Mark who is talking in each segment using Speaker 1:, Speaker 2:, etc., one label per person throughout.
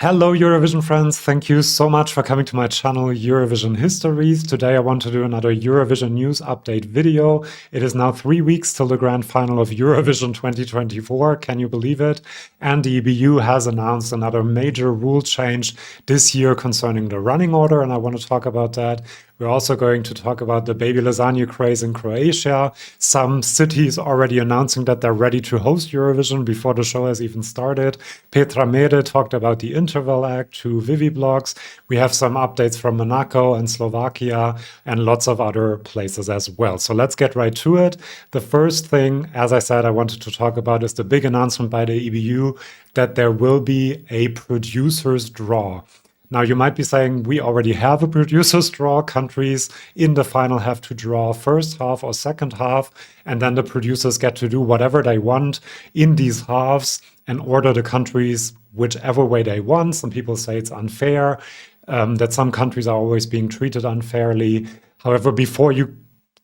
Speaker 1: Hello Eurovision friends, thank you so much for coming to my channel Eurovision Histories. Today I want to do another Eurovision news update video. It is now 3 weeks till the Grand Final of Eurovision 2024, can you believe it? And the EBU has announced another major rule change this year concerning the running order, and I want to talk about that. We're also going to talk about the Baby Lasagna craze in Croatia. Some cities already announcing that they're ready to host Eurovision before the show has even started. Petra Mede talked about the Interval Act to Vivi blogs. We have some updates from Monaco and Slovakia and lots of other places as well. So let's get right to it. The first thing, as I said, I wanted to talk about is the big announcement by the EBU that there will be a producer's draw. Now, you might be saying we already have a producer's draw. Countries in the final have to draw first half or second half, and then the producers get to do whatever they want in these halves and order the countries whichever way they want. Some people say it's unfair, that some countries are always being treated unfairly. However, before you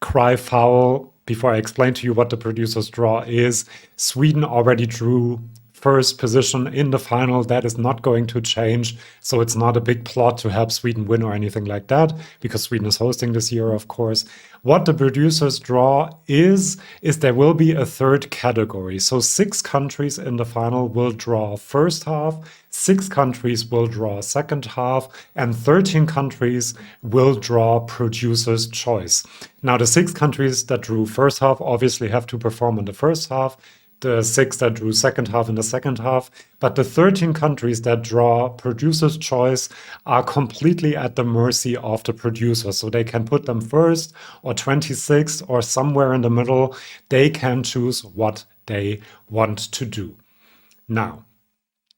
Speaker 1: cry foul, before I explain to you what the producer's draw is, Sweden already drew first position in the final. That is not going to change. So it's not a big plot to help Sweden win or anything like that, because Sweden is hosting this year, of course. What the producers draw is there will be a third category. So 6 countries in the final will draw first half, 6 countries will draw second half, and 13 countries will draw producer's choice. Now, the 6 countries that drew first half obviously have to perform in the first half. The 6 that drew second half in the second half, but the 13 countries that draw producer's choice are completely at the mercy of the producer. So they can put them first or 26th or somewhere in the middle. They can choose what they want to do. Now,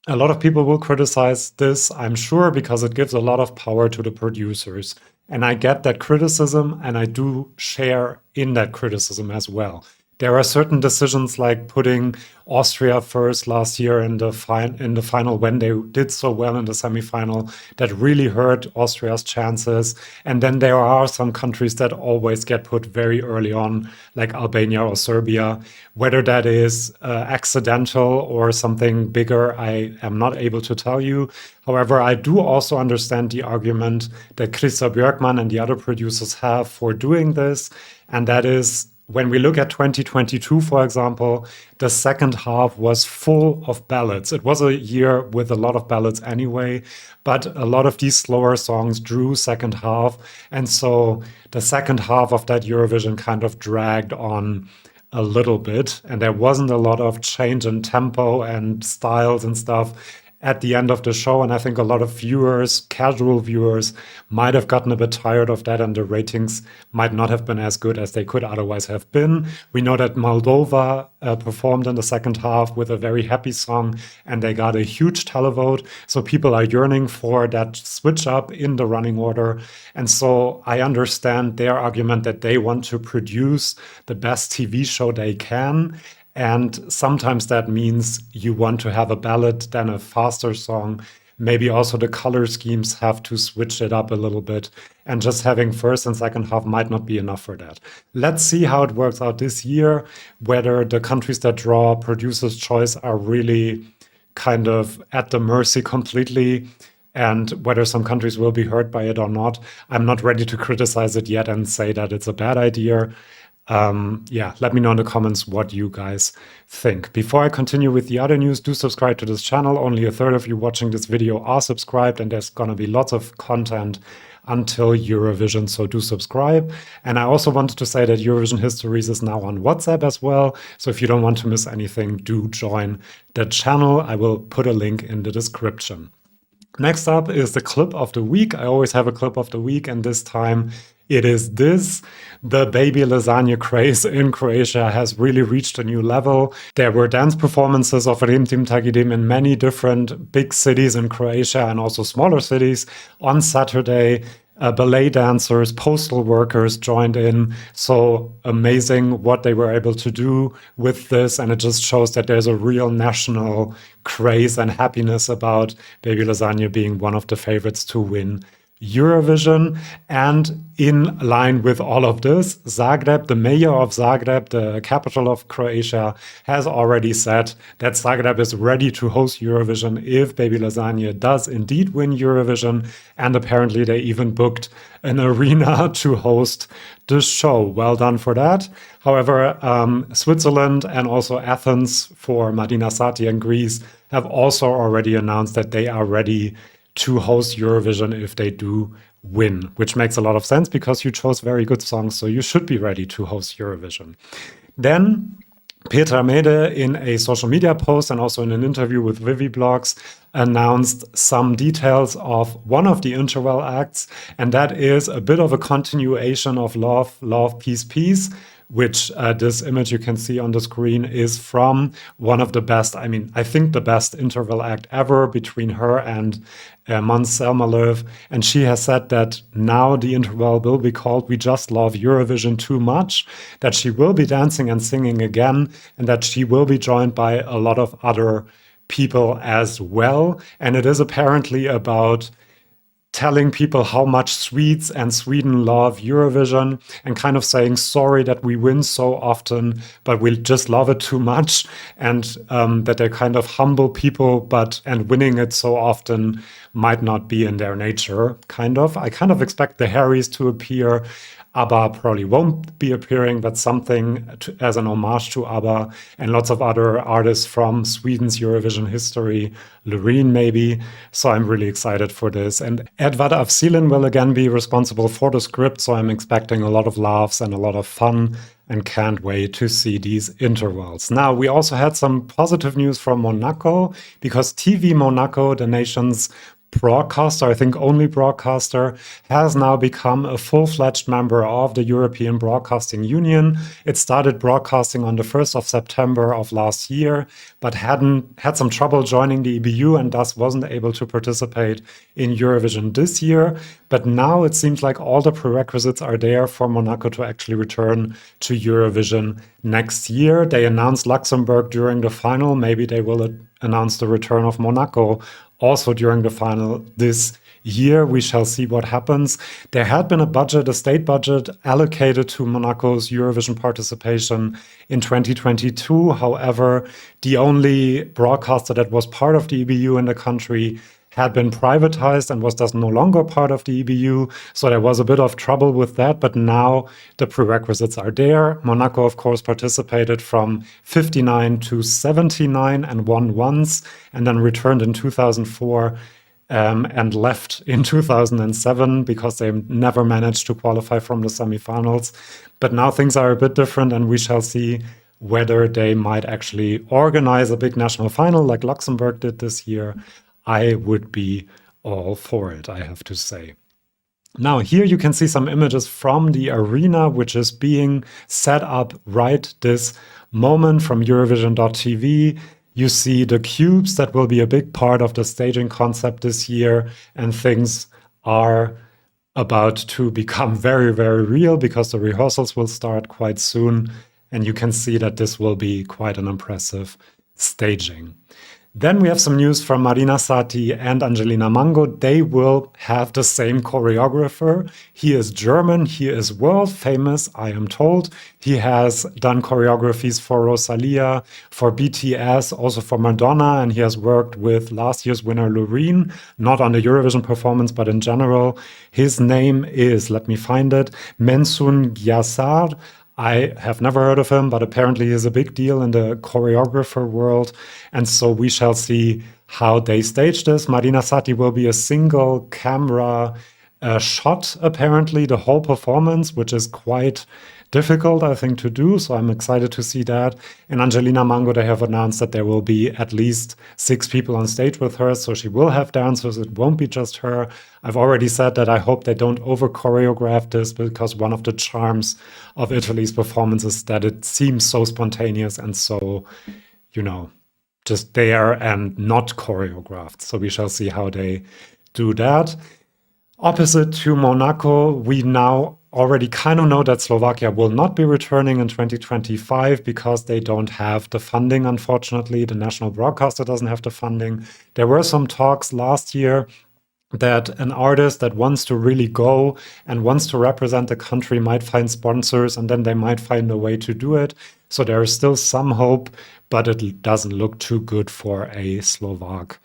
Speaker 1: a lot of people will criticize this, I'm sure, because it gives a lot of power to the producers. And I get that criticism, and I do share in that criticism as well. There are certain decisions like putting Austria first last year in the final when they did so well in the semifinal that really hurt Austria's chances. And then there are some countries that always get put very early on, like Albania or Serbia. Whether that is accidental or something bigger, I am not able to tell you. However, I do also understand the argument that Christa Björkman and the other producers have for doing this, and that is, when we look at 2022, for example, the second half was full of ballads. It was a year with a lot of ballads anyway, but a lot of these slower songs drew second half. And so the second half of that Eurovision kind of dragged on a little bit, and there wasn't a lot of change in tempo and styles and stuff at the end of the show. And I think a lot of viewers, casual viewers, might have gotten a bit tired of that, and the ratings might not have been as good as they could otherwise have been. We know that Moldova performed in the second half with a very happy song, and they got a huge televote. So people are yearning for that switch up in the running order. And so I understand their argument that they want to produce the best TV show they can. And sometimes that means you want to have a ballad, then a faster song. Maybe also the color schemes have to switch it up a little bit. And just having first and second half might not be enough for that. Let's see how it works out this year, whether the countries that draw producer's choice are really kind of at the mercy completely, and whether some countries will be hurt by it or not. I'm not ready to criticize it yet and say that it's a bad idea. Let me know in the comments what you guys think. Before I continue with the other news, do subscribe to this channel. Only a third of you watching this video are subscribed, and there's gonna be lots of content until Eurovision, so do subscribe. And I also wanted to say that Eurovision Histories is now on WhatsApp as well, so if you don't want to miss anything, do join the channel. I will put a link in the description. Next up is the clip of the week. I always have a clip of the week, and this time it is this. The Baby Lasagna craze in Croatia has really reached a new level. There were dance performances of Rim Tim Tagidim in many different big cities in Croatia and also smaller cities on Saturday. Ballet dancers, postal workers joined in. So amazing what they were able to do with this. And it just shows that there's a real national craze and happiness about Baby Lasagna being one of the favorites to win Eurovision. And in line with all of this, Zagreb, the mayor of Zagreb, the capital of Croatia, has already said that Zagreb is ready to host Eurovision if Baby Lasagna does indeed win Eurovision. And apparently they even booked an arena to host the show. Well done for that. However, Switzerland and also Athens for Marina, Sati and Greece have also already announced that they are ready to host Eurovision if they do win, which makes a lot of sense because you chose very good songs, so you should be ready to host Eurovision. Then Petra Mede, in a social media post and also in an interview with Vivi Blogs, announced some details of one of the interval acts, and that is a bit of a continuation of Love, Love, Peace, Peace, which this image you can see on the screen is from one of the best, I think the best interval act ever between her and Måns Zelmerlöw. And she has said that now the interval will be called We Just Love Eurovision Too Much, that she will be dancing and singing again, and that she will be joined by a lot of other people as well. And it is apparently about telling people how much Swedes and Sweden love Eurovision and kind of saying sorry that we win so often, but we just love it too much, and that they're kind of humble people, and winning it so often might not be in their nature, kind of. I kind of expect the Harrys to appear. ABBA probably won't be appearing, but something as an homage to ABBA, and lots of other artists from Sweden's Eurovision history, Loreen maybe. So I'm really excited for this. And Edvard af Sillén will again be responsible for the script, so I'm expecting a lot of laughs and a lot of fun, and can't wait to see these intervals. Now, we also had some positive news from Monaco, because TV Monaco, the nation's broadcaster, I think only broadcaster, has now become a full-fledged member of the European Broadcasting Union. It started broadcasting on the 1st of September of last year, but had some trouble joining the EBU and thus wasn't able to participate in Eurovision this year. But now it seems like all the prerequisites are there for Monaco to actually return to Eurovision next year. They announced Luxembourg during the final. Maybe they will announce the return of Monaco also during the final this year. We shall see what happens. There had been a state budget allocated to Monaco's Eurovision participation in 2022. However, the only broadcaster that was part of the EBU in the country had been privatized and was thus no longer part of the EBU. So there was a bit of trouble with that, but now the prerequisites are there. Monaco, of course, participated from 59 to 79 and won once, and then returned in 2004 and left in 2007 because they never managed to qualify from the semifinals. But now things are a bit different, and we shall see whether they might actually organize a big national final like Luxembourg did this year. I would be all for it, I have to say. Now, here you can see some images from the arena, which is being set up right this moment from Eurovision.tv. You see the cubes that will be a big part of the staging concept this year, and things are about to become very, very real because the rehearsals will start quite soon, and you can see that this will be quite an impressive staging. Then we have some news from Marina, Sati and Angelina Mango. They will have the same choreographer. He is German. He is world famous, I am told. He has done choreographies for Rosalia, for BTS, also for Madonna, and he has worked with last year's winner Loreen, not on the Eurovision performance, but in general. His name is, let me find it, Mensun Gyasar. I have never heard of him, but apparently he's a big deal in the choreographer world. And so we shall see how they stage this. Marina, Sati will be a single camera shot, apparently, the whole performance, which is quite difficult, I think, to do. So I'm excited to see that. And Angelina Mango, they have announced that there will be at least 6 people on stage with her. So she will have dancers. It won't be just her. I've already said that I hope they don't over choreograph this, because one of the charms of Italy's performance is that it seems so spontaneous and so, just there and not choreographed. So we shall see how they do that. Opposite to Monaco, we now already kind of know that Slovakia will not be returning in 2025 because they don't have the funding, unfortunately. The national broadcaster doesn't have the funding. There were some talks last year that an artist that wants to really go and wants to represent the country might find sponsors, and then they might find a way to do it. So there is still some hope, but it doesn't look too good for a Slovak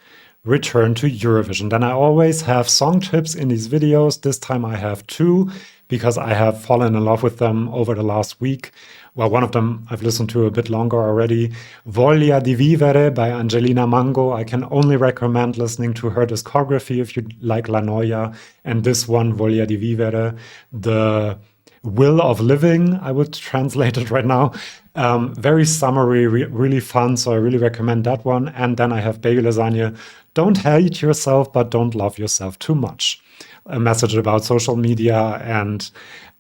Speaker 1: return to Eurovision. Then I always have song tips in these videos. This time I have two because I have fallen in love with them over the last week. Well, one of them I've listened to a bit longer already. Voglia di Vivere by Angelina Mango. I can only recommend listening to her discography if you like La Noia. And this one, Voglia di Vivere, the will of living, I would translate it right now. Very summery, really fun. So I really recommend that one. And then I have Baby Lasagna. Don't hate yourself, but don't love yourself too much. A message about social media, and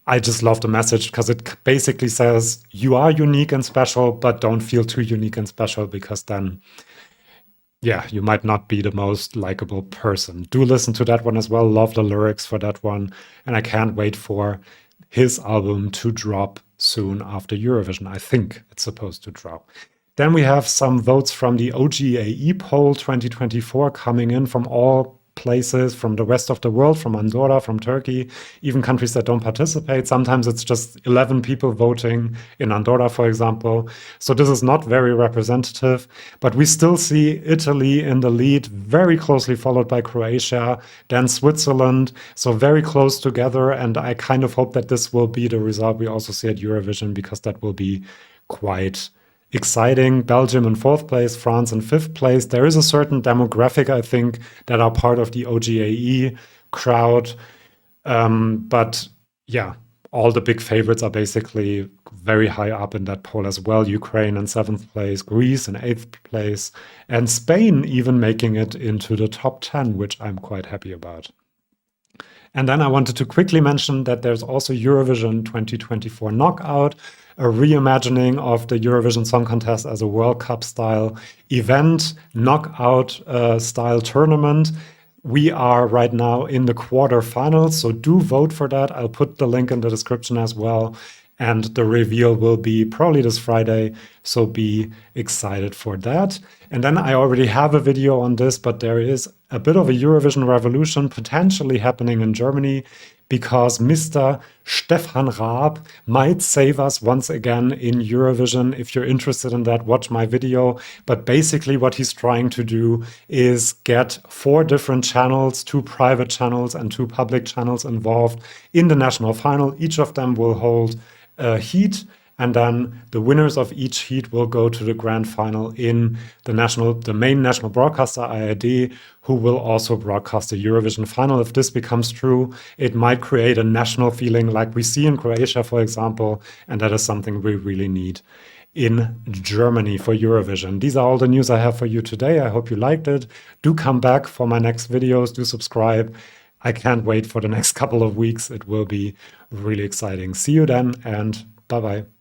Speaker 1: I just love the message because it basically says you are unique and special, but don't feel too unique and special, because then, yeah, you might not be the most likable person. Do listen to that one as well. Love the lyrics for that one. And I can't wait for his album to drop soon after Eurovision. I think it's supposed to drop. Then we have some votes from the OGAE poll 2024 coming in from all places, from the rest of the world, from Andorra, from Turkey, even countries that don't participate. Sometimes it's just 11 people voting in Andorra, for example. So this is not very representative, but we still see Italy in the lead, very closely followed by Croatia, then Switzerland. So very close together. And I kind of hope that this will be the result we also see at Eurovision, because that will be quite exciting. Belgium in fourth place, France in fifth place. There is a certain demographic, I think, that are part of the OGAE crowd. But yeah, all the big favorites are basically very high up in that poll as well. Ukraine in seventh place, Greece in eighth place, and Spain even making it into the top 10, which I'm quite happy about. And then I wanted to quickly mention that there's also Eurovision 2024 Knockout, a reimagining of the Eurovision Song Contest as a World Cup style event, knockout style tournament. We are right now in the quarterfinals, so do vote for that. I'll put the link in the description as well. And the reveal will be probably this Friday, so be excited for that. And then I already have a video on this, but there is a bit of a Eurovision revolution potentially happening in Germany, because Mr. Stefan Raab might save us once again in Eurovision. If you're interested in that, watch my video. But basically what he's trying to do is get 4 different channels, 2 private channels and 2 public channels involved in the national final. Each of them will hold a heat, and then the winners of each heat will go to the grand final in the main national broadcaster, ARD, who will also broadcast the Eurovision final. If this becomes true, it might create a national feeling like we see in Croatia, for example, and that is something we really need in Germany for Eurovision. These are all the news I have for you today. I hope you liked it. Do come back for my next videos. Do subscribe. I can't wait for the next couple of weeks. It will be really exciting. See you then, and bye-bye.